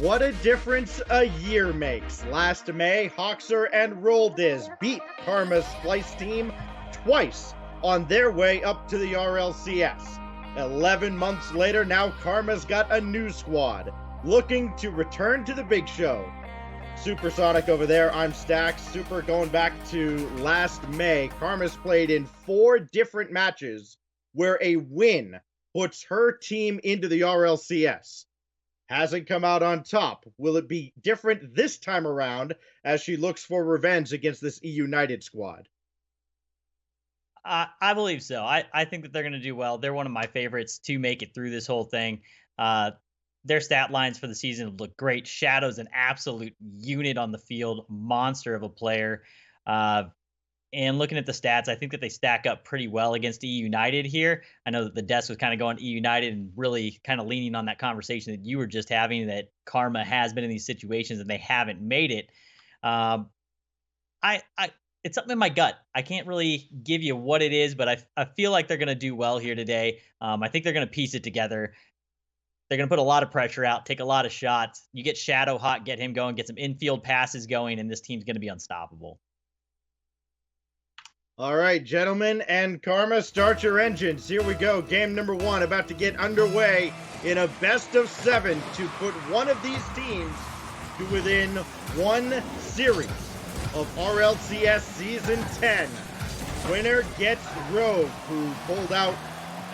What a difference a year makes. Last May, Hoxer and Roldiz beat Karma's Splice team twice on their way up to the RLCS. 11 months later, now Karma's got a new squad, looking to return to the big show. Supersonic over there, I'm Stax. Super going back to last May, Karma's played in 4 different matches where a win puts her team into the RLCS. Hasn't come out on top. Will it be different this time around as she looks for revenge against this EUnited squad? I believe so. I think that they're going to do well. They're one of my favorites to make it through this whole thing. Their stat lines for the season look great. Shadow's an absolute unit on the field, monster of a player. And looking at the stats, I think that they stack up pretty well against EUnited here. I know that the desk was kind of going EUnited and really kind of leaning on that conversation that you were just having, that Karma has been in these situations and they haven't made it. It's something in my gut. I can't really give you what it is, but I feel like they're going to do well here today. I think they're going to piece it together. They're going to put a lot of pressure out, take a lot of shots. You get Shadow hot, get him going, get some infield passes going, and this team's going to be unstoppable. All right, gentlemen and Karma, start your engines. Here we go. Game number 1 about to get underway in a best of 7 to put one of these teams to within 1 series of RLCS Season 10. Winner gets Rogue, who pulled out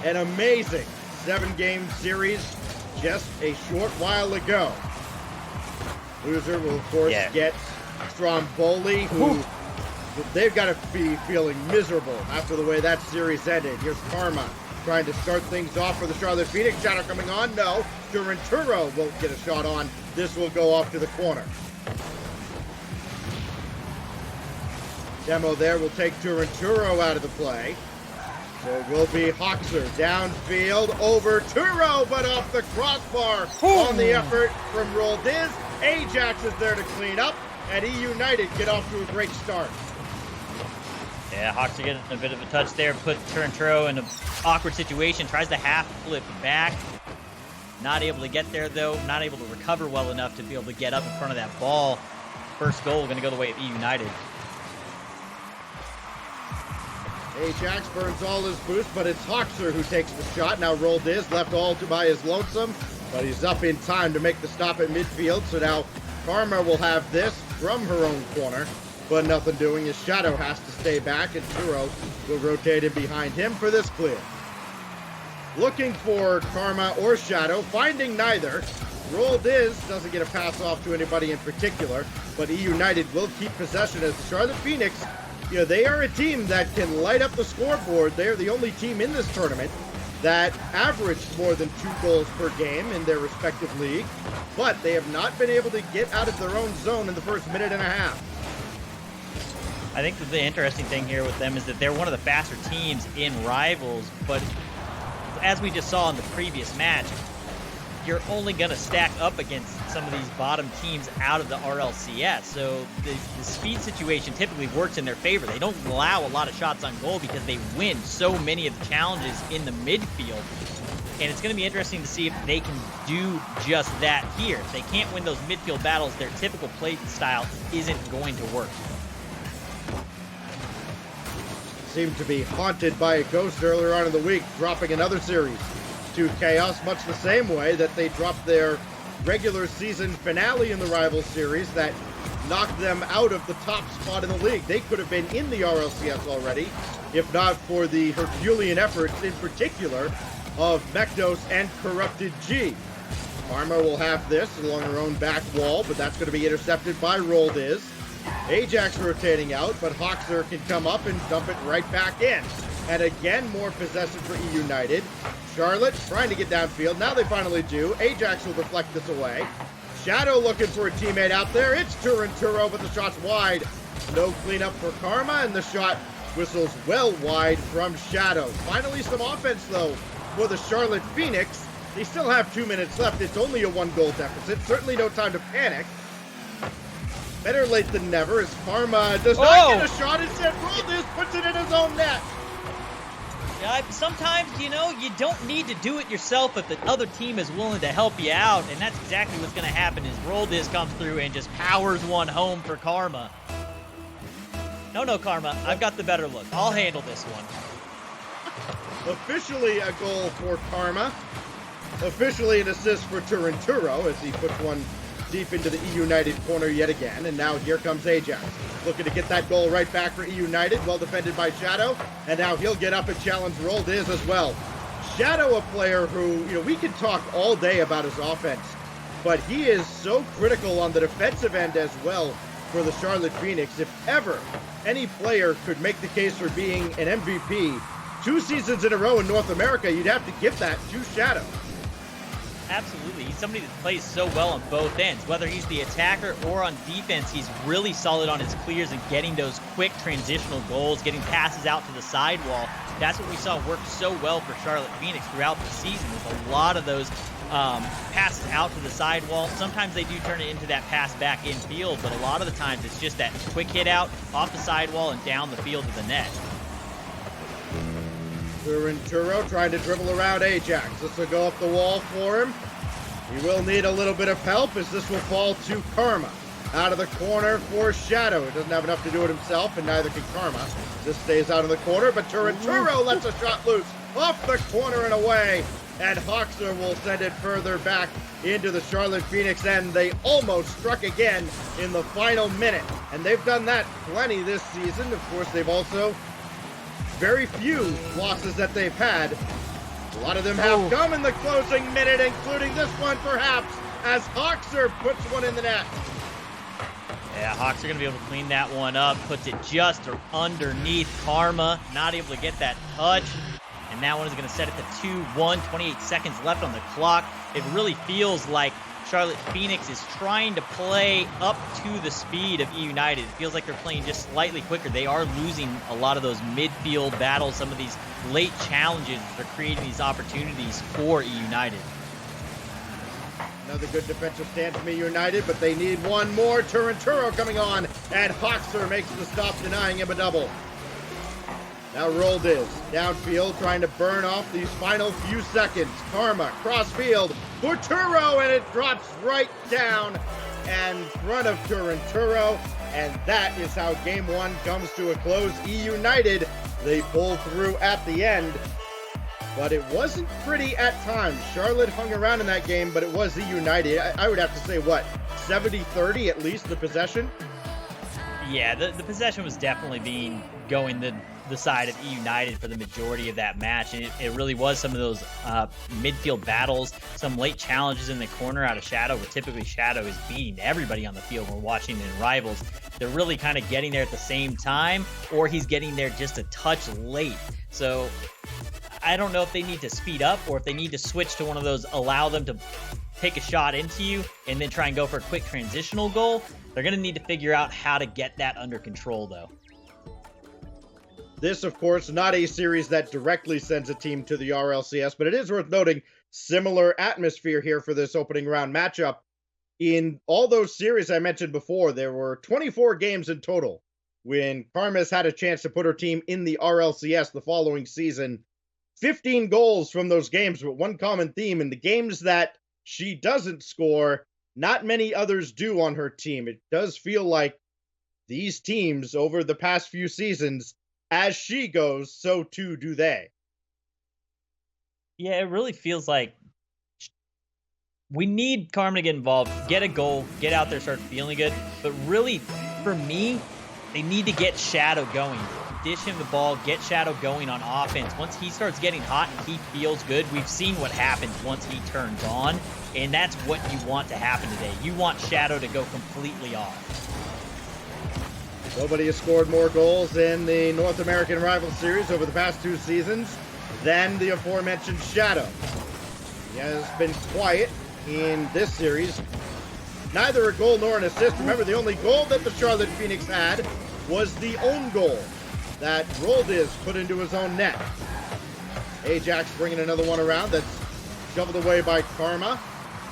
an amazing 7-game series just a short while ago. Loser will, of course, get Stromboli, who... They've got to be feeling miserable after the way that series ended. Here's Karma trying to start things off for the Charlotte Phoenix. Shadow coming on. No. Duranturo won't get a shot on. This will go off to the corner. Demo there will take Duranturo out of the play. So it will be Hoxer downfield over Turo, but off the crossbar on the effort from Roldiz. Ajax is there to clean up, and EUnited get off to a great start. Yeah, Hawks are getting a bit of a touch there. Put Turnturo in an awkward situation. Tries to half flip back. Not able to get there, though. Not able to recover well enough to be able to get up in front of that ball. First goal going to go the way of EUnited. Ajax burns all his boost, but it's Hoxer who takes the shot. Now Roldiz left all to by his lonesome, but he's up in time to make the stop at midfield. So now Karma will have this from her own corner. But nothing doing as Shadow has to stay back, and Turo will rotate in behind him for this clear. Looking for Karma or Shadow, finding neither. Roldiz doesn't get a pass off to anybody in particular, but EUnited will keep possession as the Charlotte Phoenix, they are a team that can light up the scoreboard. They're the only team in this tournament that averaged more than 2 goals per game in their respective league, but they have not been able to get out of their own zone in the first minute and a half. I think that the interesting thing here with them is that they're one of the faster teams in Rivals, but as we just saw in the previous match, you're only going to stack up against some of these bottom teams out of the RLCS. So the speed situation typically works in their favor. They don't allow a lot of shots on goal because they win so many of the challenges in the midfield. And it's going to be interesting to see if they can do just that here. If they can't win those midfield battles, their typical play style isn't going to work. Seemed to be haunted by a ghost earlier on in the week, dropping another series to Chaos, much the same way that they dropped their regular season finale in the Rivals series that knocked them out of the top spot in the league. They could have been in the RLCS already, if not for the Herculean efforts, in particular, of Mekdos and Corrupted G. Karma will have this along her own back wall, but that's going to be intercepted by Roldiz. Ajax rotating out, but Hoxer can come up and dump it right back in. And again, more possession for EUnited. Charlotte trying to get downfield. Now they finally do. Ajax will deflect this away. Shadow looking for a teammate out there. It's Turanturo, but the shot's wide. No cleanup for Karma, and the shot whistles well wide from Shadow. Finally some offense, though, for the Charlotte Phoenix. They still have 2 minutes left. It's only a 1-goal deficit. Certainly no time to panic. Better late than never as Karma does not get a shot. Instead, Roldiz puts it in his own net. Sometimes, you don't need to do it yourself if the other team is willing to help you out, and that's exactly what's going to happen is Roldiz comes through and just powers one home for Karma. No, Karma, I've got the better look. I'll handle this one. Officially a goal for Karma. Officially an assist for Turinturo as he puts one deep into the EUnited corner yet again. And now here comes Ajax, looking to get that goal right back for EUnited. Well defended by Shadow. And now he'll get up and challenge Roldiz as well. Shadow, a player who, we can talk all day about his offense, but he is so critical on the defensive end as well for the Charlotte Phoenix. If ever any player could make the case for being an MVP 2 seasons in a row in North America, you'd have to give that to Shadow. Absolutely. He's somebody that plays so well on both ends. Whether he's the attacker or on defense, he's really solid on his clears and getting those quick transitional goals, getting passes out to the sidewall. That's what we saw work so well for Charlotte Phoenix throughout the season, with a lot of those passes out to the sidewall. Sometimes they do turn it into that pass back in field, but a lot of the times it's just that quick hit out off the sidewall and down the field to the net. Turinturo trying to dribble around Ajax. This will go up the wall for him. He will need a little bit of help as this will fall to Karma. Out of the corner for Shadow. He doesn't have enough to do it himself, and neither can Karma. This stays out of the corner, but Turinturo lets a shot loose off the corner and away. And Hoxer will send it further back into the Charlotte Phoenix end. They almost struck again in the final minute. And they've done that plenty this season. Of course, they've also very few losses that they've had. A lot of them have come in the closing minute, including this one perhaps, as Hoxer puts one in the net. Yeah, Hawks are going to be able to clean that one up. Puts it just underneath Karma. Not able to get that touch. And that one is going to set it to 2-1. 28 seconds left on the clock. It really feels like Charlotte Phoenix is trying to play up to the speed of EUnited. It feels like they're playing just slightly quicker. They are losing a lot of those midfield battles, some of these late challenges that are creating these opportunities for EUnited. Another good defensive stand from EUnited, but they need one more. Turinturo coming on, and Hoxer makes the stop, denying him a double. Now Roldiz downfield, trying to burn off these final few seconds. Karma, crossfield, for Turo, and it drops right down in front of Turinturo. And that is how game one comes to a close. EUnited, they pull through at the end, but it wasn't pretty at times. Charlotte hung around in that game, but it was EUnited. I would have to say, 70-30 at least, the possession? Yeah, the possession was definitely going the side of EUnited for the majority of that match, and it really was some of those midfield battles, some late challenges in the corner out of Shadow, where typically Shadow is beating everybody on the field. We're watching in Rivals. They're really kind of getting there at the same time, or he's getting there just a touch late. So I don't know if they need to speed up or if they need to switch to one of those, allow them to take a shot into you and then try and go for a quick transitional goal. They're going to need to figure out how to get that under control, though. This, of course, not a series that directly sends a team to the RLCS, but it is worth noting similar atmosphere here for this opening round matchup. In all those series I mentioned before, there were 24 games in total when Karma's had a chance to put her team in the RLCS the following season. 15 goals from those games, but one common theme: in the games that she doesn't score, not many others do on her team. It does feel like these teams over the past few seasons, as she goes, so too do they. Yeah, it really feels like we need Karma to get involved, get a goal, get out there, start feeling good. But really, for me, they need to get Shadow going. Dish him the ball, get Shadow going on offense. Once he starts getting hot and he feels good, we've seen what happens once he turns on, and that's what you want to happen today. You want Shadow to go completely off. Nobody has scored more goals in the North American Rival Series over the past 2 seasons than the aforementioned Shadow. He has been quiet in this series. Neither a goal nor an assist. Remember, the only goal that the Charlotte Phoenix had was the own goal that Roldiz put into his own net. Ajax bringing another one around that's shoveled away by Karma.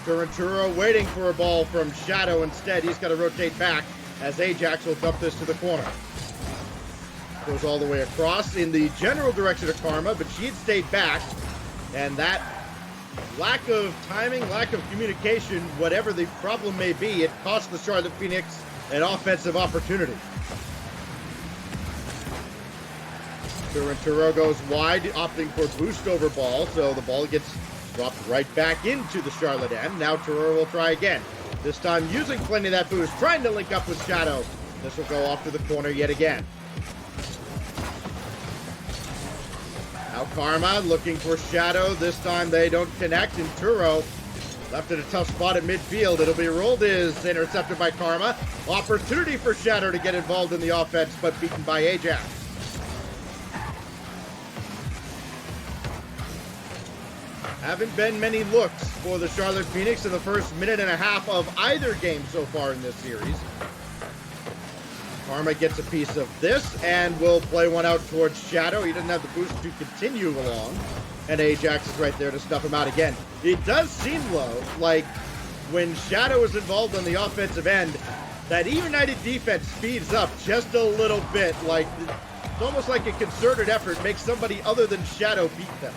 Turinturo waiting for a ball from Shadow instead. He's got to rotate back as Ajax will dump this to the corner. Goes all the way across in the general direction of Karma, but she had stayed back. And that lack of timing, lack of communication, whatever the problem may be, it cost the Charlotte Phoenix an offensive opportunity. Turo goes wide, opting for boost over ball, so the ball gets dropped right back into the Charlotte end. Now Turo will try again. This time using plenty of that boost, trying to link up with Shadow. This will go off to the corner yet again. Now Karma looking for Shadow. This time they don't connect, and Turo left in a tough spot at midfield. It'll be rolled, is intercepted by Karma. Opportunity for Shadow to get involved in the offense, but beaten by Ajax. Haven't been many looks for the Charlotte Phoenix in the first minute and a half of either game so far in this series. Karma gets a piece of this and will play one out towards Shadow. He doesn't have the boost to continue along. And Ajax is right there to stuff him out again. It does seem, though, like when Shadow is involved on the offensive end, that EUnited defense speeds up just a little bit. Like, it's almost like a concerted effort makes somebody other than Shadow beat them.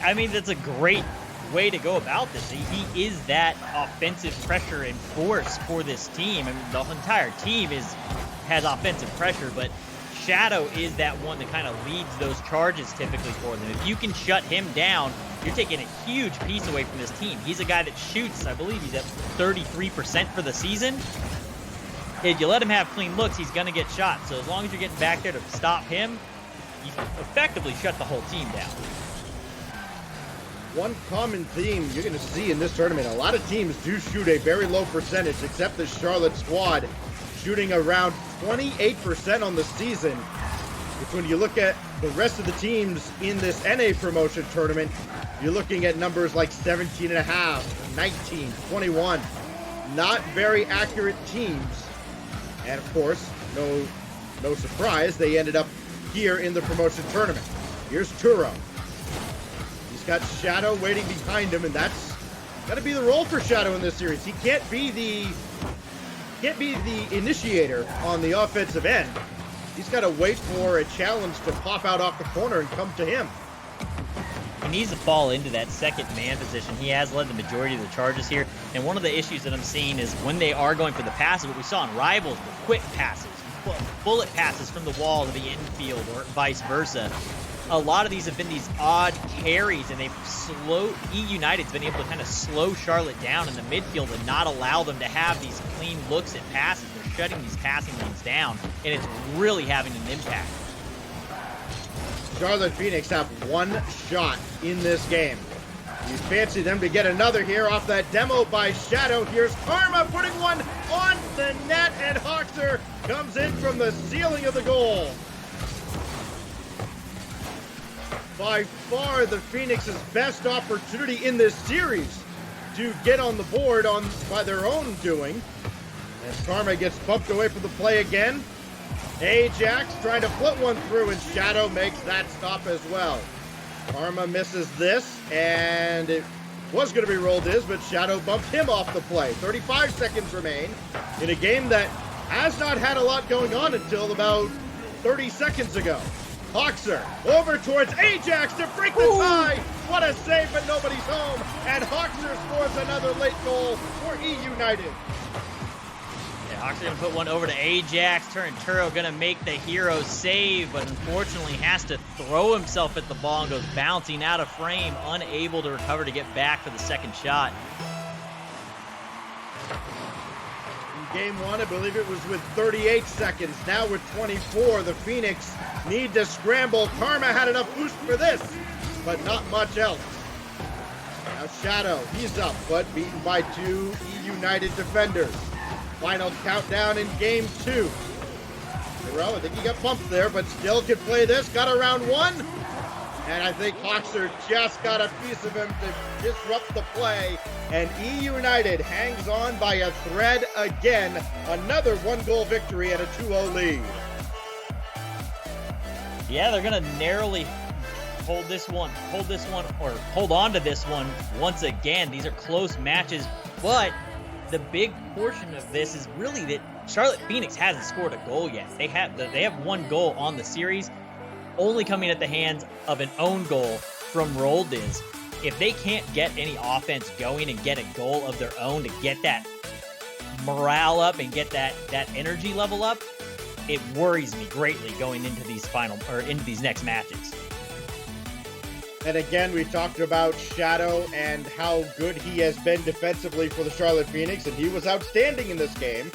I mean, that's a great way to go about this. He is that offensive pressure and force for this team. I mean, the entire team has offensive pressure, but Shadow is that one that kind of leads those charges typically for them. If you can shut him down, you're taking a huge piece away from this team. He's a guy that shoots, I believe he's at 33% for the season. If you let him have clean looks, he's going to get shot. So as long as you're getting back there to stop him, you can effectively shut the whole team down. One common theme you're going to see in this tournament, a lot of teams do shoot a very low percentage, except the Charlotte squad, shooting around 28% on the season. Which when you look at the rest of the teams in this NA promotion tournament, you're looking at numbers like 17.5, 19, 21. Not very accurate teams. And of course, no surprise, they ended up here in the promotion tournament. Here's Turo. He's got Shadow waiting behind him, and that's got to be the role for Shadow in this series. He can't be the initiator on the offensive end. He's got to wait for a challenge to pop out off the corner and come to him. He needs to fall into that second man position. He has led the majority of the charges here, and one of the issues that I'm seeing is when they are going for the passes, what we saw in Rivals, the quick passes, bullet passes from the wall to the infield or vice versa. A lot of these have been these odd carries, and EUnited's been able to kind of slow Charlotte down in the midfield and not allow them to have these clean looks at passes. They're shutting these passing lanes down, and it's really having an impact. Charlotte Phoenix have one shot in this game. You fancy them to get another here off that demo by Shadow. Here's Karma putting one on the net, and Hoxer comes in from the ceiling of the goal. By far the Phoenix's best opportunity in this series to get on the board by their own doing. As Karma gets bumped away from the play again. Ajax trying to put one through, and Shadow makes that stop as well. Karma misses this, and it was going to be rolled but Shadow bumped him off the play. 35 seconds remain in a game that has not had a lot going on until about 30 seconds ago. Hoxer over towards Ajax to break the tie. What a save, but nobody's home. And Hoxer scores another late goal for EUnited. Yeah, Hoxer going to put one over to Ajax. Turo going to make the hero save, but unfortunately has to throw himself at the ball and goes bouncing out of frame, unable to recover to get back for the second shot. Game one, I believe it was with 38 seconds. Now with 24, the Phoenix need to scramble. Karma had enough boost for this, but not much else. Now Shadow, he's up, but beaten by two EUnited defenders. Final countdown in game two. Hero, I think he got bumped there, but still could play this. Got around one. And I think Hoxer just got a piece of him to disrupt the play. And EUnited hangs on by a thread again. Another one-goal victory and a 2-0 lead. Yeah, they're going to narrowly hold on to this one once again. These are close matches, but the big portion of this is really that Charlotte Phoenix hasn't scored a goal yet. They have one goal on the series, only coming at the hands of an own goal from Roldiz. If they can't get any offense going and get a goal of their own to get that morale up and get that energy level up, it worries me greatly going into these next matches. And again, we talked about Shadow and how good he has been defensively for the Charlotte Phoenix, and he was outstanding in this game.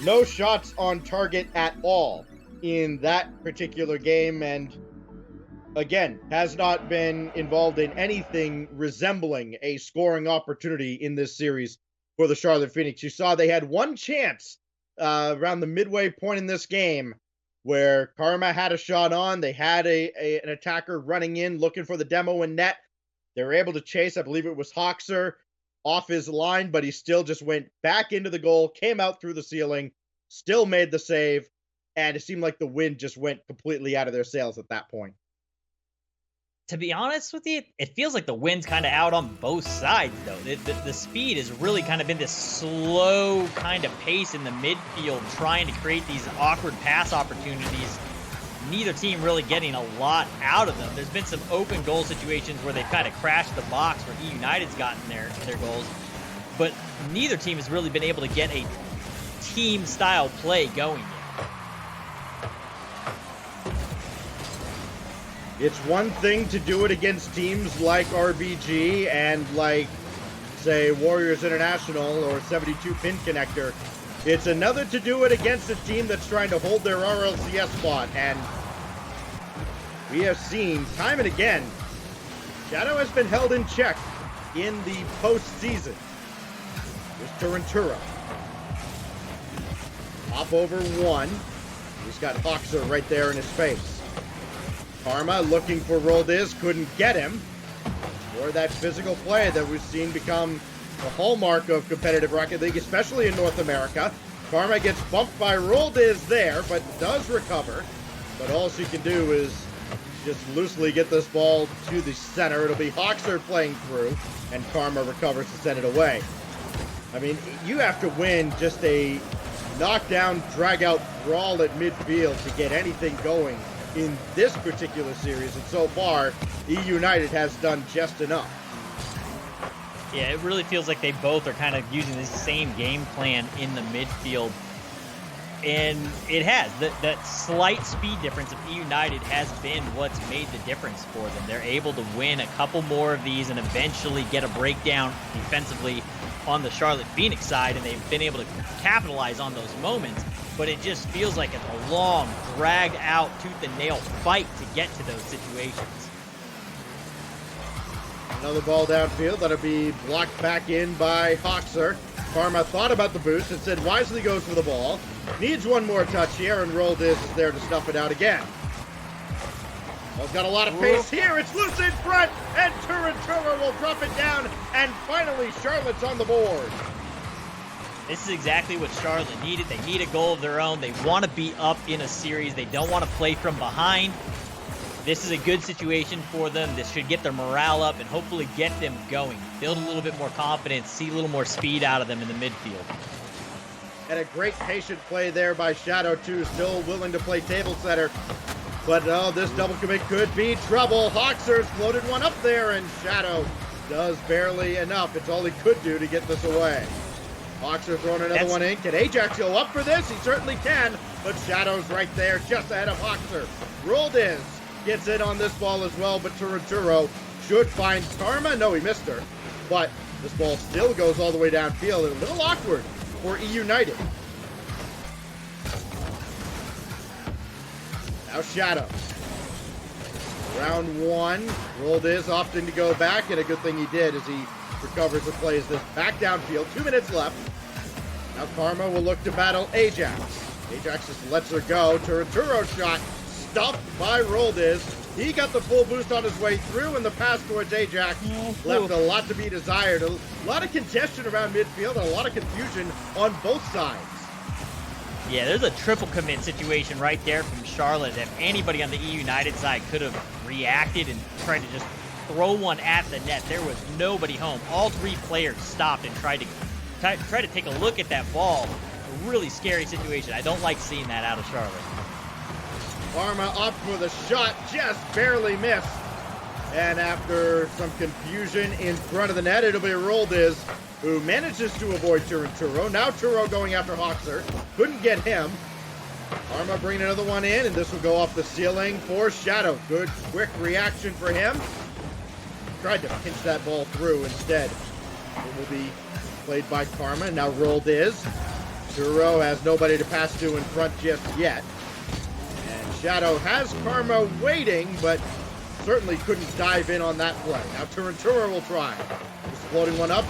No shots on target at all in that particular game, and again, has not been involved in anything resembling a scoring opportunity in this series for the Charlotte Phoenix. You saw they had one chance around the midway point in this game where Karma had a shot on. They had an attacker running in, looking for the demo in net. They were able to chase, I believe it was Hoxer, off his line, but he still just went back into the goal, came out through the ceiling, still made the save, and it seemed like the wind just went completely out of their sails at that point. To be honest with you, it feels like the wind's kind of out on both sides, though. The speed has really kind of been this slow kind of pace in the midfield, trying to create these awkward pass opportunities. Neither team really getting a lot out of them. There's been some open goal situations where they've kind of crashed the box where EUnited's gotten their goals, but neither team has really been able to get a team-style play going yet. It's one thing to do it against teams like RBG and like, say, Warriors International or 72 Pin Connector. It's another to do it against a team that's trying to hold their RLCS spot. And we have seen time and again, Shadow has been held in check in the postseason. Here's Turanturo. Hop over one. He's got Hoxer right there in his face. Karma looking for Roldiz, couldn't get him. Or that physical play that we've seen become a hallmark of competitive Rocket League, especially in North America. Karma gets bumped by Roldiz there, but does recover. But all she can do is just loosely get this ball to the center. It'll be Hoxer playing through, and Karma recovers to send it away. I mean, you have to win just a knockdown, drag-out brawl at midfield to get anything going in this particular series, and so far, EUnited has done just enough. Yeah, it really feels like they both are kind of using the same game plan in the midfield, and it has. That slight speed difference of EUnited has been what's made the difference for them. They're able to win a couple more of these and eventually get a breakdown defensively on the Charlotte Phoenix side, and they've been able to capitalize on those moments. But it just feels like it's a long, dragged-out, tooth-and-nail fight to get to those situations. Another ball downfield. That'll be blocked back in by Hoxer. Karma thought about the boost and said wisely goes for the ball. Needs one more touch here, and Roldiz is there to stuff it out again. Ball's got a lot of pace here. It's loose in front, and Turanturo will drop it down, and finally Charlotte's on the board. This is exactly what Charlotte needed. They need a goal of their own. They want to be up in a series. They don't want to play from behind. This is a good situation for them. This should get their morale up and hopefully get them going. Build a little bit more confidence, see a little more speed out of them in the midfield. And a great patient play there by Shadow, too. Still willing to play table setter. But oh, this double commit could be trouble. Hoxer's floated one up there, and Shadow does barely enough. It's all he could do to get this away. Hoxer throwing another one in. Can Ajax go up for this? He certainly can, but Shadow's right there just ahead of Hoxer. Roldiz gets in on this ball as well, but Turanturo should find Karma. No, he missed her, but this ball still goes all the way downfield. A little awkward for EUnited. Now Shadow. Round one. Roldiz opting to go back, and a good thing he did as he recovers and plays this back downfield. 2 minutes left. Now Karma will look to battle Ajax. Ajax just lets her go. Turanturo shot stuffed by Roldiz. He got the full boost on his way through, and the pass towards Ajax left a lot to be desired. A lot of congestion around midfield and a lot of confusion on both sides. Yeah, there's a triple commit situation right there from Charlotte. If anybody on the EUnited side could have reacted and tried to just throw one at the net, there was nobody home. All three players stopped and tried to try to take a look at that ball. A really scary situation. I don't like seeing that out of Charlotte. Karma up for the shot, just barely missed. And after some confusion in front of the net, it'll be Roldiz, who manages to avoid Turinturo. Now Turo going after Hoxer. Couldn't get him. Karma bringing another one in, and this will go off the ceiling for Shadow. Good, quick reaction for him. Tried to pinch that ball through instead. It will be played by Karma. Now Roldiz. Turo has nobody to pass to in front just yet. And Shadow has Karma waiting, but certainly couldn't dive in on that play. Now Turinturo will try. Just floating one up,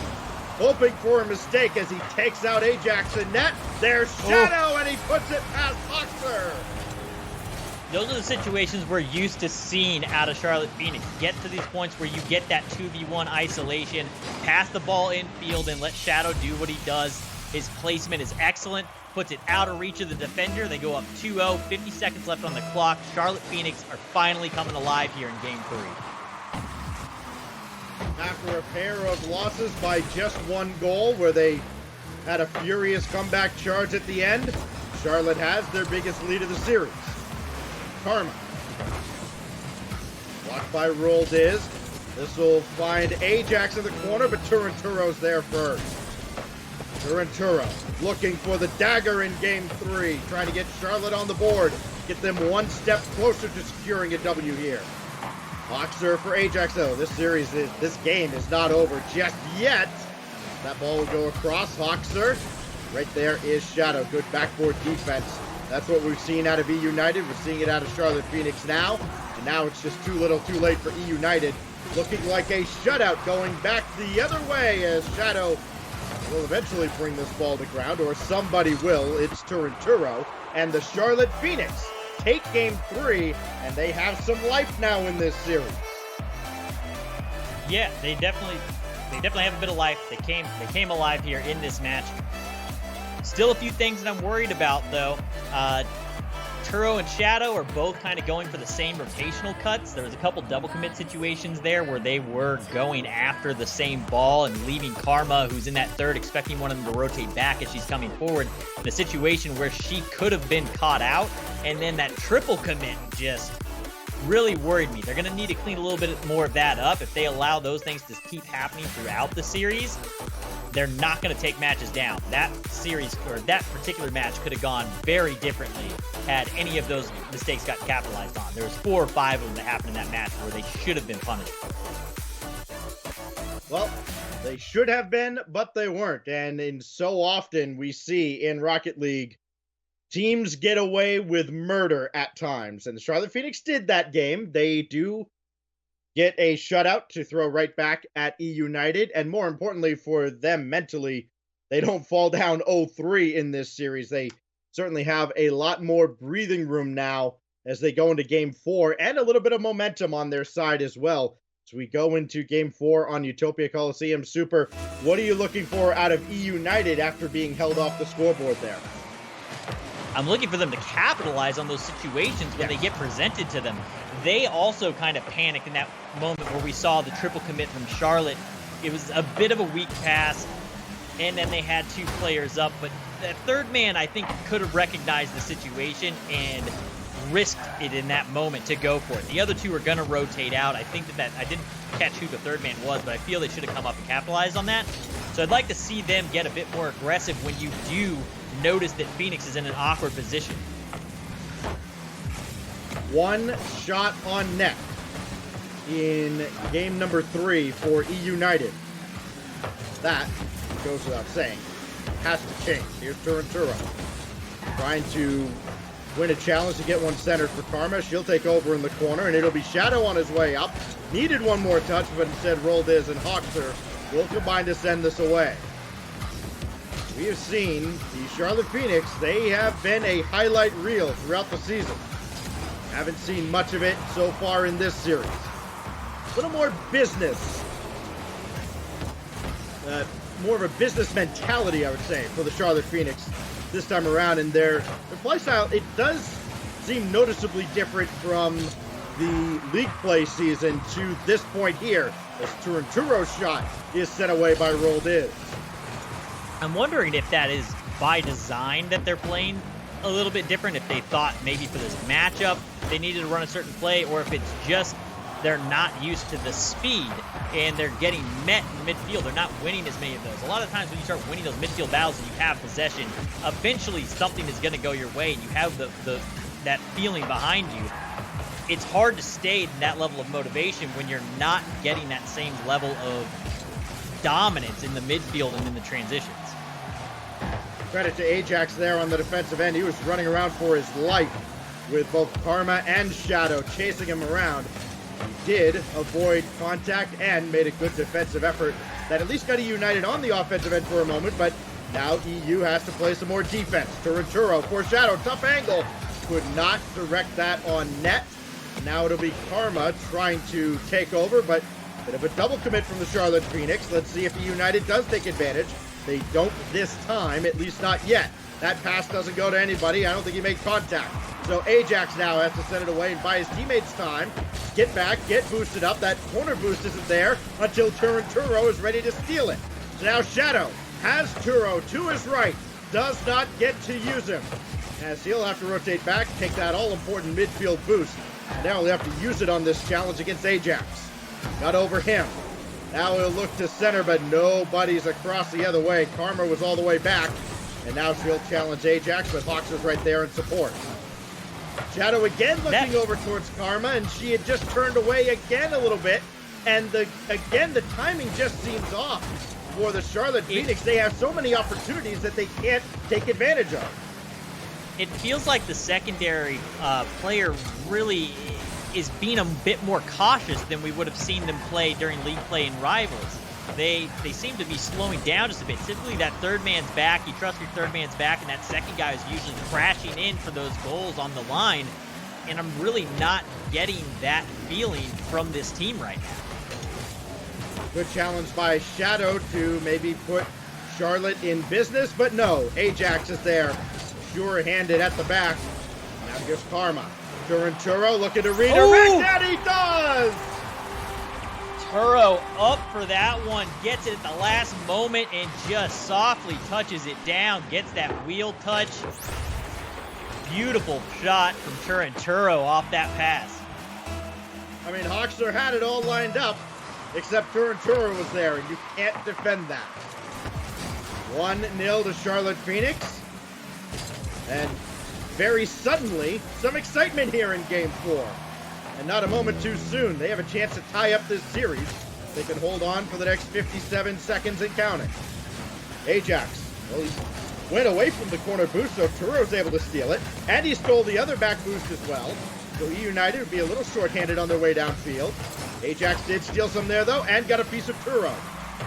hoping for a mistake as he takes out Ajax in net. There's Shadow, and he puts it past Hoxer. Those are the situations we're used to seeing out of Charlotte Phoenix. Get to these points where you get that 2v1 isolation, pass the ball infield, and let Shadow do what he does. His placement is excellent. Puts it out of reach of the defender. They go up 2-0, 50 seconds left on the clock. Charlotte Phoenix are finally coming alive here in Game 3. After a pair of losses by just one goal, where they had a furious comeback charge at the end, Charlotte has their biggest lead of the series. Karma. Blocked by Roldiz. This will find Ajax in the corner, but Turinturo's there first. Turinturo looking for the dagger in Game 3, trying to get Charlotte on the board, get them one step closer to securing a W here. Hoxer for Ajax, though. This game is not over just yet. That ball will go across. Hoxer. Right there is Shadow. Good backboard defense. That's what we've seen out of EUnited. We're seeing it out of Charlotte Phoenix now. And now it's just too little too late for EUnited. Looking like a shutout going back the other way as Shadow will eventually bring this ball to ground, or somebody will. It's Turinturo, and the Charlotte Phoenix take Game 3, and they have some life now in this series. Yeah, they definitely have a bit of life. They came alive here in this match. Still a few things that I'm worried about, though. Turo and Shadow are both kind of going for the same rotational cuts. There was a couple double commit situations there where they were going after the same ball and leaving Karma, who's in that third, expecting one of them to rotate back as she's coming forward, in a situation where she could have been caught out. And then that triple commit just really worried me. They're going to need to clean a little bit more of that up. If they allow those things to keep happening throughout the series, they're not going to take matches down. That series, or that particular match, could have gone very differently had any of those mistakes got capitalized on. There was 4 or 5 of them that happened in that match where they should have been punished. Well, they should have been, but they weren't. And so often we see in Rocket League, teams get away with murder at times. And the Charlotte Phoenix did that game. They do get a shutout to throw right back at EUnited. And more importantly for them mentally, they don't fall down 0-3 in this series. They certainly have a lot more breathing room now as they go into Game 4, and a little bit of momentum on their side as well. So we go into Game 4 on Utopia Coliseum. Super, what are you looking for out of EUnited after being held off the scoreboard there? I'm looking for them to capitalize on those situations when they get presented to them. They also kind of panicked in that moment where we saw the triple commit from Charlotte. It was a bit of a weak pass, and then they had 2 players up. But that third man, I think, could have recognized the situation and risked it in that moment to go for it. The other 2 are going to rotate out. I think that I didn't catch who the third man was, but I feel they should have come up and capitalized on that. So I'd like to see them get a bit more aggressive when you do notice that Phoenix is in an awkward position. One shot on net in game number 3 for EUnited. That goes without saying. Has to change. Here's Turinturo trying to win a challenge to get one centered for Karma. She'll take over in the corner, and it'll be Shadow on his way up. Needed one more touch, but instead Roldiz and Hoxer will combine to send this away. We have seen the Charlotte Phoenix. They have been a highlight reel throughout the season. Haven't seen much of it so far in this series. A little more business. More of a business mentality, I would say, for the Charlotte Phoenix this time around. And their play style, it does seem noticeably different from the league play season to this point here, as Turinturo's shot is sent away by Roldiz. I'm wondering if that is by design that they're playing a little bit different, if they thought maybe for this matchup they needed to run a certain play, or if it's just they're not used to the speed and they're getting met in midfield. They're not winning as many of those. A lot of times when you start winning those midfield battles and you have possession, eventually something is going to go your way and you have that feeling behind you. It's hard to stay in that level of motivation when you're not getting that same level of dominance in the midfield and in the transitions. Credit to Ajax there on the defensive end. He was running around for his life with both Karma and Shadow chasing him around. He did avoid contact and made a good defensive effort that at least got EUnited on the offensive end for a moment, but now EU has to play some more defense. Turinturo for Shadow, tough angle, could not direct that on net. Now it'll be Karma trying to take over, but a bit of a double commit from the Charlotte Phoenix. Let's see if EUnited does take advantage. They don't this time, at least not yet. That pass doesn't go to anybody. I don't think he made contact. So Ajax now has to send it away and buy his teammates time. Get back, get boosted up. That corner boost isn't there until Turinturo is ready to steal it. So now Shadow has Turo to his right. Does not get to use him, as he'll have to rotate back, take that all-important midfield boost. And now he'll have to use it on this challenge against Ajax. Got over him. Now he'll look to center, but nobody's across the other way. Karma was all the way back. And now she'll challenge Ajax, but Boxer's right there in support. Shadow again looking over towards Karma, and she had just turned away again a little bit. And the timing just seems off for the Charlotte Phoenix. They have so many opportunities that they can't take advantage of. It feels like the secondary player really is being a bit more cautious than we would have seen them play during league play in Rivals. They seem to be slowing down just a bit. Typically that third man's back, you trust your third man's back, and that second guy is usually crashing in for those goals on the line. And I'm really not getting that feeling from this team right now. Good challenge by Shadow to maybe put Charlotte in business, but no, Ajax is there, sure-handed at the back. Now here's Karma. Turinturo looking to redirect, and he does! Turo up for that one, gets it at the last moment and just softly touches it down, gets that wheel touch. Beautiful shot from Turinturo off that pass. I mean, Hoxler had it all lined up, except Turinturo was there, and you can't defend that. 1-0 to Charlotte Phoenix. And very suddenly, some excitement here in Game 4. And not a moment too soon. They have a chance to tie up this series. They can hold on for the next 57 seconds and counting. Ajax, well, he went away from the corner boost, so Turo's able to steal it. And he stole the other back boost as well. So EUnited would be a little short-handed on their way downfield. Ajax did steal some there, though, and got a piece of Turo.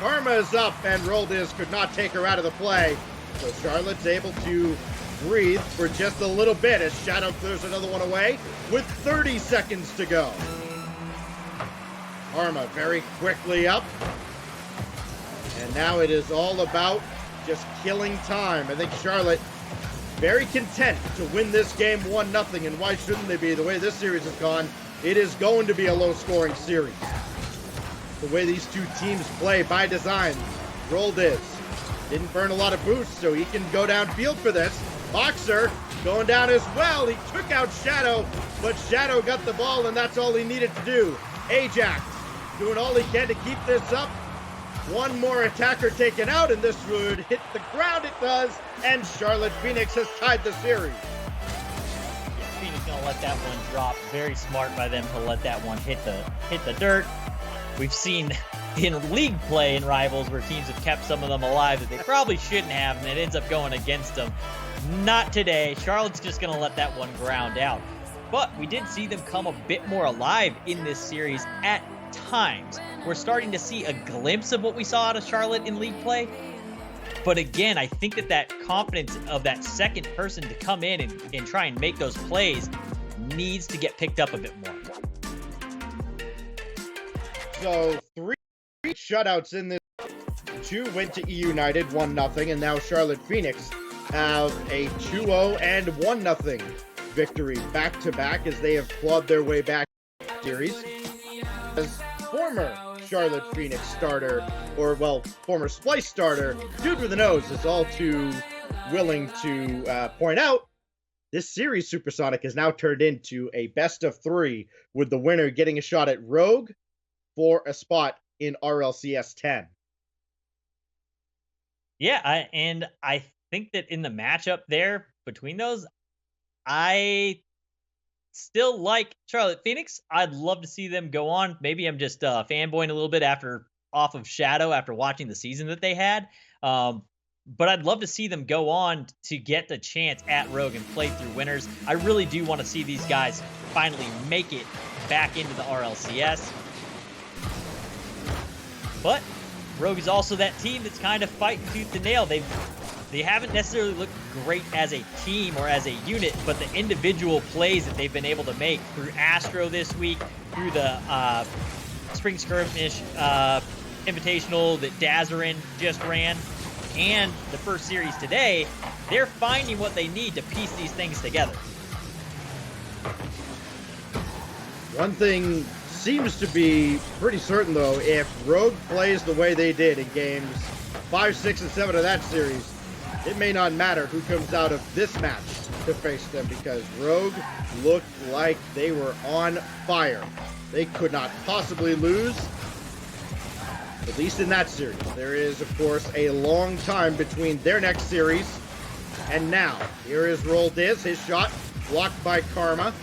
Karma is up, and Roldiz could not take her out of the play. So Charlotte's able to breathe for just a little bit as Shadow clears another one away with 30 seconds to go. Karma very quickly up. And now it is all about just killing time. I think Charlotte very content to win this game 1-0, and why shouldn't they be? The way this series has gone, it is going to be a low-scoring series. The way these two teams play by design. Roldiz didn't burn a lot of boosts, so he can go downfield for this. Boxer going down as well. He took out Shadow, but Shadow got the ball, and that's all he needed to do. Ajax doing all he can to keep this up. One more attacker taken out, and this would hit the ground. It does, and Charlotte Phoenix has tied the series. Yeah, Phoenix gonna let that one drop. Very smart by them to let that one hit the dirt. We've seen in league play in Rivals where teams have kept some of them alive that they probably shouldn't have, and it ends up going against them. Not today. Charlotte's just going to let that one ground out. But we did see them come a bit more alive in this series at times. We're starting to see a glimpse of what we saw out of Charlotte in league play. But again, I think that confidence of that second person to come in and try and make those plays needs to get picked up a bit more. So 3 shutouts in this. 2 went to EUnited, 1-0, and now Charlotte Phoenix have a 2-0 and 1-0 victory back-to-back as they have clawed their way back in the series. As former Charlotte Phoenix starter, or, well, former Splice starter, Dude with the Nose, is all too willing to point out, this series, Supersonic, has now turned into a best of 3, with the winner getting a shot at Rogue for a spot in RLCS 10. Yeah, I think that in the matchup there between those, I still like Charlotte Phoenix. I'd love to see them go on. Maybe I'm just fanboying a little bit off of Shadow after watching the season that they had. But I'd love to see them go on to get the chance at Rogue and play through winners. I really do want to see these guys finally make it back into the RLCS. But Rogue is also that team that's kind of fighting tooth and nail. They haven't necessarily looked great as a team or as a unit, but the individual plays that they've been able to make through Astro this week, through the Spring Skirmish Invitational that Dazarin just ran, and the first series today, they're finding what they need to piece these things together. One thing seems to be pretty certain, though, if Rogue plays the way they did in games 5, 6, and 7 of that series, it may not matter who comes out of this match to face them, because Rogue looked like they were on fire. They could not possibly lose, at least in that series. There is, of course, a long time between their next series and now. Here is Roll Diz, his shot blocked by Karma.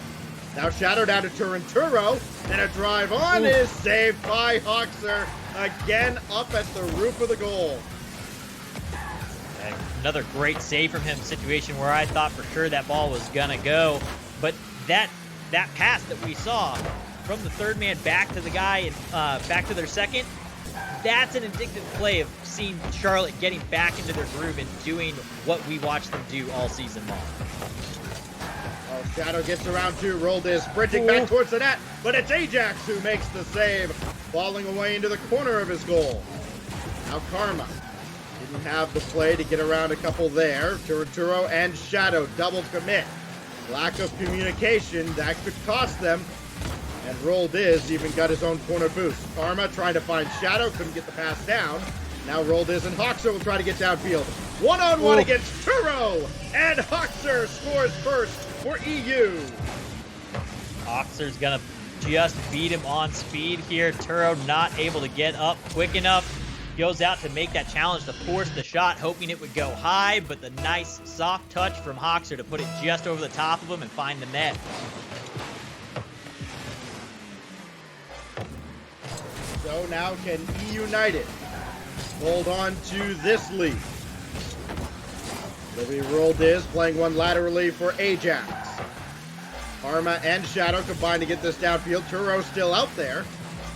Now Shadow down to Turinturo, and a drive on is saved by Hoxer, again up at the roof of the goal. Another great save from him, situation where I thought for sure that ball was gonna go, but that pass that we saw from the third man back to the guy and back to their second, that's an indicative play of seeing Charlotte getting back into their groove and doing what we watched them do all season long. Oh, Shadow gets around to Roll Diz, sprinting back towards the net, but it's Ajax who makes the save, falling away into the corner of his goal. Now Karma didn't have the play to get around a couple there. Turinturo and Shadow double commit. Lack of communication, that could cost them. And Roll Diz even got his own corner boost. Karma trying to find Shadow, couldn't get the pass down. Now Roll Diz and Hoxer will try to get downfield. One-on-one against Turo, and Hoxer scores first for EU. Hoxer's gonna just beat him on speed here. Turo not able to get up quick enough. Goes out to make that challenge to force the shot, hoping it would go high, but the nice soft touch from Hoxer to put it just over the top of him and find the net. So now can EUnited hold on to this lead? It'll be Roll Diz playing one laterally for Ajax. Karma and Shadow combined to get this downfield. Turo still out there.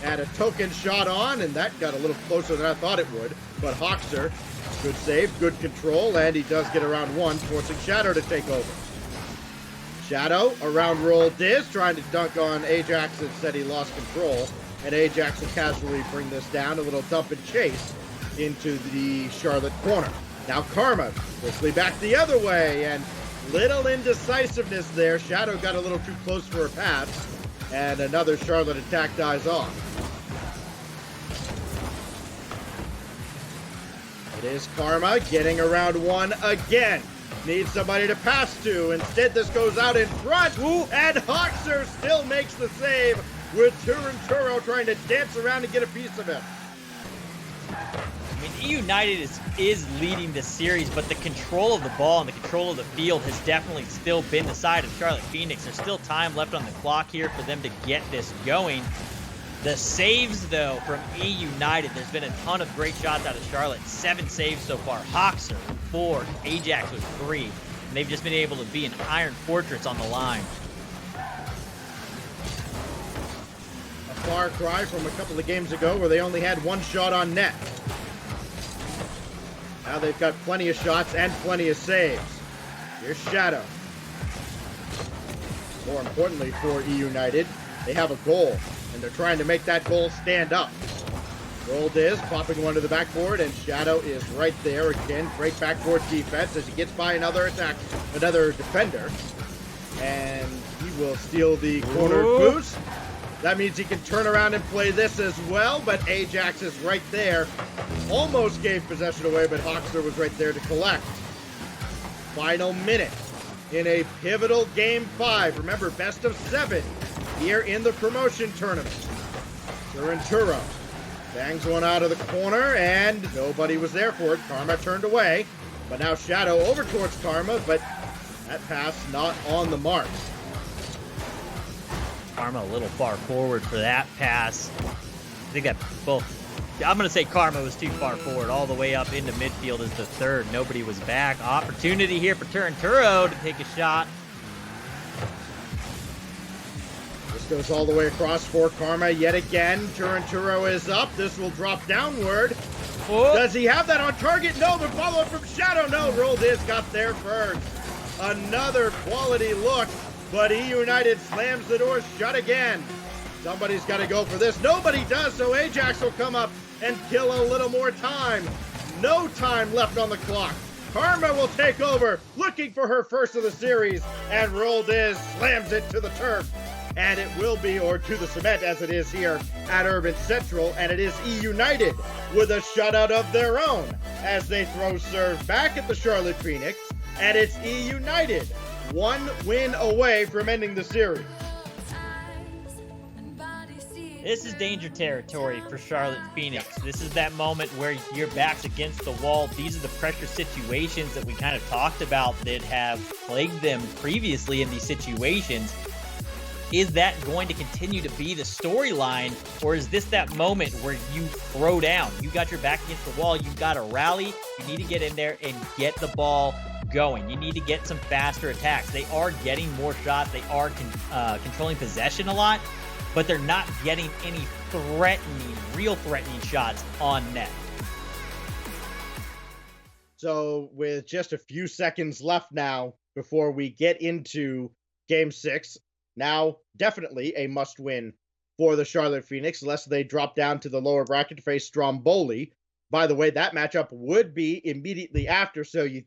Had a token shot on, and that got a little closer than I thought it would. But Hoxer, good save, good control, and he does get around one, forcing Shadow to take over. Shadow around Roll Diz, trying to dunk on Ajax, and said he lost control. And Ajax will casually bring this down, a little dump and chase into the Charlotte corner. Now Karma quickly back the other way, and little indecisiveness there. Shadow got a little too close for a pass, and another Charlotte attack dies off. It is Karma getting around one again. Needs somebody to pass to. Instead, this goes out in front, and Hoxer still makes the save with Turinturo trying to dance around and get a piece of him. I mean, EUnited is leading this series, but the control of the ball and the control of the field has definitely still been the side of Charlotte Phoenix. There's still time left on the clock here for them to get this going. The saves, though, from EUnited, there's been a ton of great shots out of Charlotte. 7 saves so far. Hoxer, 4. Ajax with 3. And they've just been able to be an iron fortress on the line. A far cry from a couple of games ago where they only had one shot on net. Now they've got plenty of shots and plenty of saves. Here's Shadow. More importantly for EUnited, they have a goal, and they're trying to make that goal stand up. Roll Diz popping one to the backboard, and Shadow is right there again. Great backboard defense as he gets by another defender, and he will steal the corner boost. That means he can turn around and play this as well, but Ajax is right there. Almost gave possession away, but Hoxer was right there to collect. Final minute in a pivotal Game 5. Remember, best of 7 here in the promotion tournament. Turinturo bangs one out of the corner, and nobody was there for it. Karma turned away, but now Shadow over towards Karma, but that pass not on the mark. Karma a little far forward for that pass. I think that I'm going to say Karma was too far forward, all the way up into midfield as the third. Nobody was back. Opportunity here for Turinturo to take a shot. This goes all the way across for Karma yet again. Turinturo is up. This will drop downward. Oh. Does he have that on target? No, the follow-up from Shadow. No, RLCS got there first. Another quality look, but EUnited slams the door shut again. Somebody's got to go for this. Nobody does, so Ajax will come up and kill a little more time. No time left on the clock. Karma will take over, looking for her first of the series, and RLCS slams it to the turf. And it will be, or to the cement as it is here at Urban Central, and it is EUnited with a shutout of their own as they throw serve back at the Charlotte Phoenix, and it's EUnited, one win away from ending the series. This is danger territory for Charlotte Phoenix. This is that moment where your back's against the wall. These are the pressure situations that we kind of talked about that have plagued them previously in these situations. Is that going to continue to be the storyline, or is this that moment where you throw down? You got your back against the wall. You got to rally. You need to get in there and get the ball going. You need to get some faster attacks. They are getting more shots. They are controlling possession a lot, but they're not getting any real threatening shots on net. So with just a few seconds left now before we get into Game 6, now definitely a must-win for the Charlotte Phoenix, lest they drop down to the lower bracket to face Stromboli. By the way, that matchup would be immediately after, so you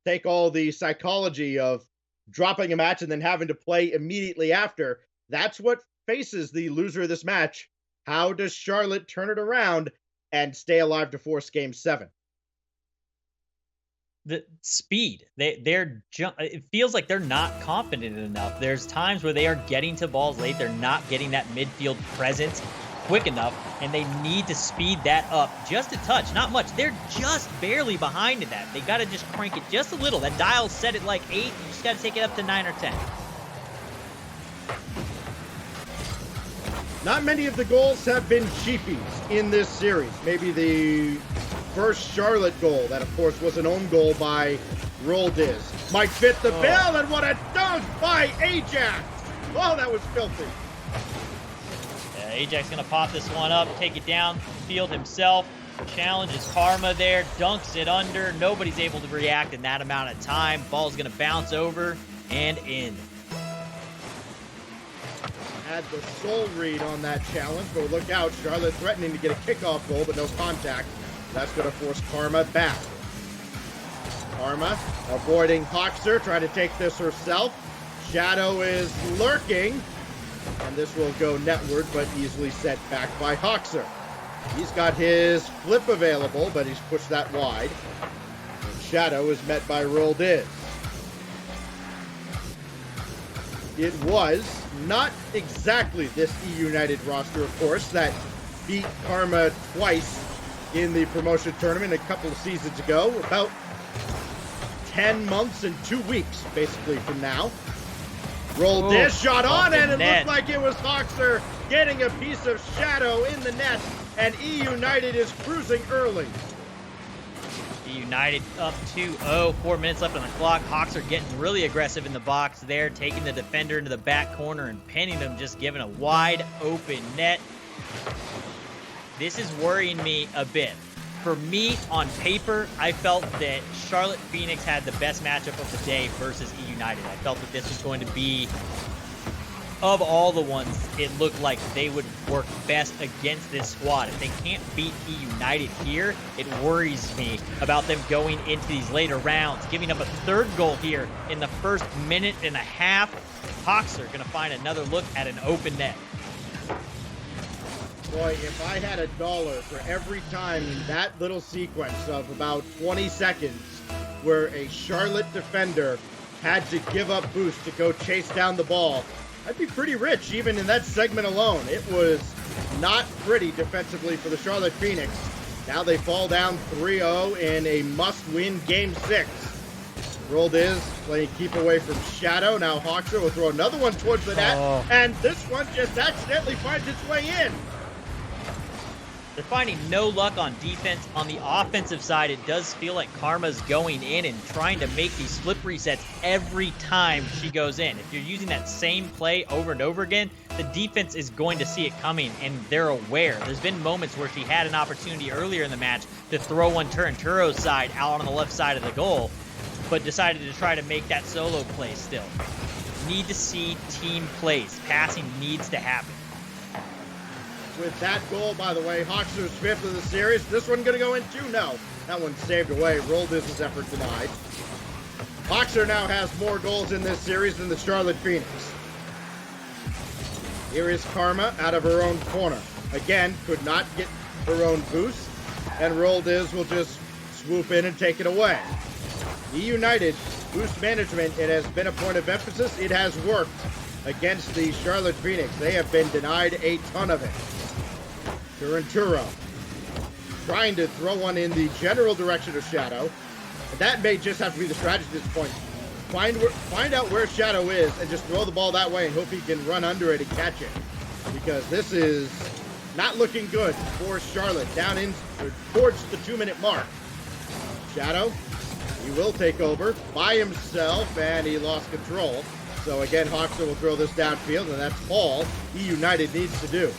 take all the psychology of dropping a match and then having to play immediately after. That's what faces the loser of this match. How does Charlotte turn it around and stay alive to force Game 7? The speed, it feels like they're not confident enough. There's times where they are getting to balls late. They're not getting that midfield presence quick enough, and they need to speed that up just a touch, not much. They're just barely behind in that. They got to just crank it just a little. That dial's set at like 8. You just got to take it up to 9 or 10. Not many of the goals have been cheapies in this series. Maybe the first Charlotte goal, that of course was an own goal by RLCS, might fit the bill, and what a dunk by Ajax! Oh, that was filthy. Yeah, Ajax gonna pop this one up, take it down field himself. Challenges Karma there, dunks it under. Nobody's able to react in that amount of time. Ball's gonna bounce over and in. Had the soul read on that challenge, but look out, Charlotte threatening to get a kickoff goal, but no contact. That's going to force Karma back. Karma avoiding Hoxer, trying to take this herself. Shadow is lurking, and this will go netward, but easily set back by Hoxer. He's got his flip available, but he's pushed that wide. And Shadow is met by RLCS. It was not exactly this EUnited roster, of course, that beat Karma twice in the promotion tournament a couple of seasons ago, about 10 months and 2 weeks, basically, from now. RLCS shot on, and it looked like it was Hoxer getting a piece of Shadow in the net, and EUnited is cruising early. EUnited up 2-0, 4 minutes left on the clock. Hoxer getting really aggressive in the box there, taking the defender into the back corner and pinning him, just giving a wide open net. This is worrying me a bit. For me, on paper, I felt that Charlotte Phoenix had the best matchup of the day versus EUnited. I felt that this was going to be, of all the ones, it looked like they would work best against this squad. If they can't beat EUnited here, it worries me about them going into these later rounds, giving up a third goal here in the first minute and a half. Hoxer going to find another look at an open net. Boy, if I had $1 for every time in that little sequence of about 20 seconds where a Charlotte defender had to give up boost to go chase down the ball, I'd be pretty rich even in that segment alone. It was not pretty defensively for the Charlotte Phoenix. Now they fall down 3-0 in a must-win Game 6. Rolled is playing keep away from Shadow. Now Hawkser will throw another one towards the net, and this one just accidentally finds its way in. They're finding no luck on defense. On the offensive side, it does feel like Karma's going in and trying to make these flip resets every time she goes in. If you're using that same play over and over again, the defense is going to see it coming, and they're aware. There's been moments where she had an opportunity earlier in the match to throw one Turanturo's side out on the left side of the goal, but decided to try to make that solo play still. Need to see team plays. Passing needs to happen. With that goal, by the way, Hawkser's 5th of the series. This one going to go in too? No. That one's saved away. Rolled his effort denied. Hawkser now has more goals in this series than the Charlotte Phoenix. Here is Karma out of her own corner. Again, could not get her own boost, and Rolled will just swoop in and take it away. EUnited boost management, it has been a point of emphasis. It has worked against the Charlotte Phoenix. They have been denied a ton of it. Turanturo trying to throw one in the general direction of Shadow. And that may just have to be the strategy at this point. Find out where Shadow is and just throw the ball that way and hope he can run under it and catch it. Because this is not looking good for Charlotte down in towards the 2-minute mark. Shadow, he will take over by himself, and he lost control. So again, Hawkser will throw this downfield, and that's all EUnited needs to do.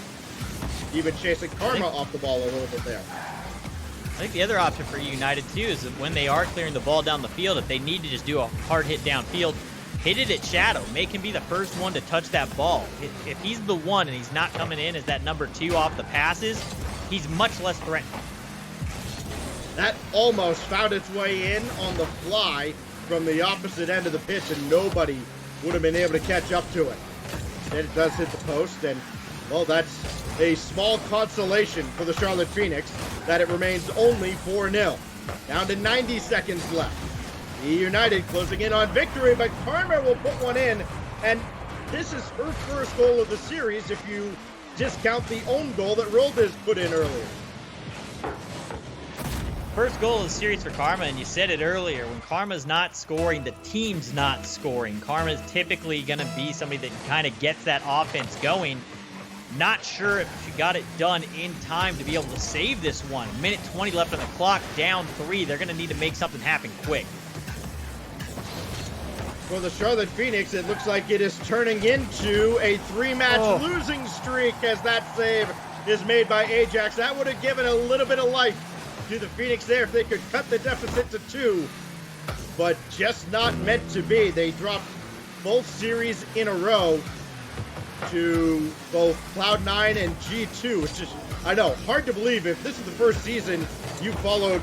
Even chasing Karma off the ball a little bit there. I think the other option for United too is that when they are clearing the ball down the field, if they need to just do a hard hit downfield, hit it at Shadow. Make him be the first one to touch that ball. If he's the one and he's not coming in as that number 2 off the passes, he's much less threatening. That almost found its way in on the fly from the opposite end of the pitch, and nobody would have been able to catch up to it. Then it does hit the post, and, well, that's a small consolation for the Charlotte Phoenix that it remains only 4-0. Down to 90 seconds left. EUnited closing in on victory, but Karma will put one in, and this is her first goal of the series if you discount the own goal that Roldes put in earlier. First goal of the series for Karma, and you said it earlier, when Karma's not scoring, the team's not scoring. Karma's typically going to be somebody that kind of gets that offense going. Not sure if she got it done in time to be able to save this one. Minute 20 left on the clock, down 3. They're going to need to make something happen quick. For the Charlotte Phoenix, it looks like it is turning into a 3-match losing streak as that save is made by Ajax. That would have given a little bit of life to the Phoenix there if they could cut the deficit to 2, but just not meant to be. They dropped both series in a row to both Cloud9 and G2, which is, I know, hard to believe if this is the first season you followed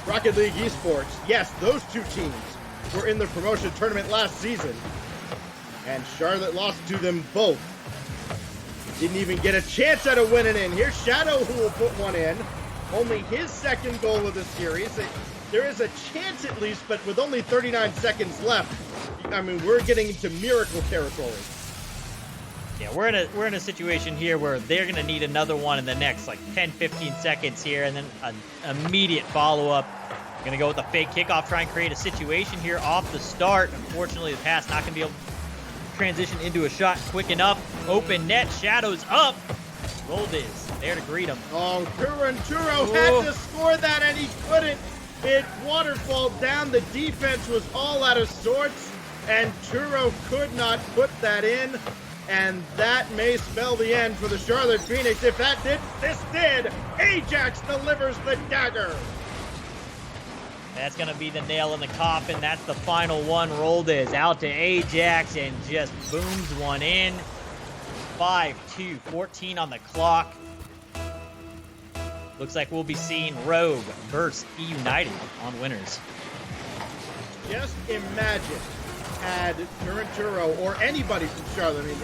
Rocket League eSports. Yes, those two teams were in the promotion tournament last season, and Charlotte lost to them both. Didn't even get a chance at a winning in. Here's Shadow, who will put one in. Only his second goal of the series. There is a chance at least, but with only 39 seconds left, I mean, we're getting into miracle territory. Yeah, we're in a situation here where they're going to need another one in the next like 10-15 seconds here, and then an immediate follow-up. Going to go with a fake kickoff, try and create a situation here off the start. Unfortunately, the pass not going to be able to transition into a shot quick enough. Open net, Shadow's up. Roldes there to greet him. Oh, Turanturo had to score that, and he couldn't. It waterfalled down. The defense was all out of sorts, and Turo could not put that in. And that may spell the end for the Charlotte Phoenix. If that did, this did. Ajax delivers the dagger. That's going to be the nail in the coffin. That's the final one. Roldes out to Ajax and just booms one in. 5-2, 14 on the clock. Looks like we'll be seeing Rogue versus EUnited on winners. Just imagine had Turanturo or anybody from Charlotte, I mean,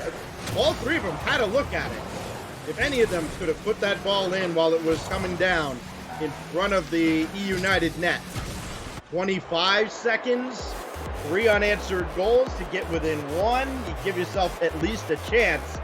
all three of them had a look at it. If any of them could have put that ball in while it was coming down in front of the EUnited net. 25 seconds, 3 unanswered goals to get within 1. You give yourself at least a chance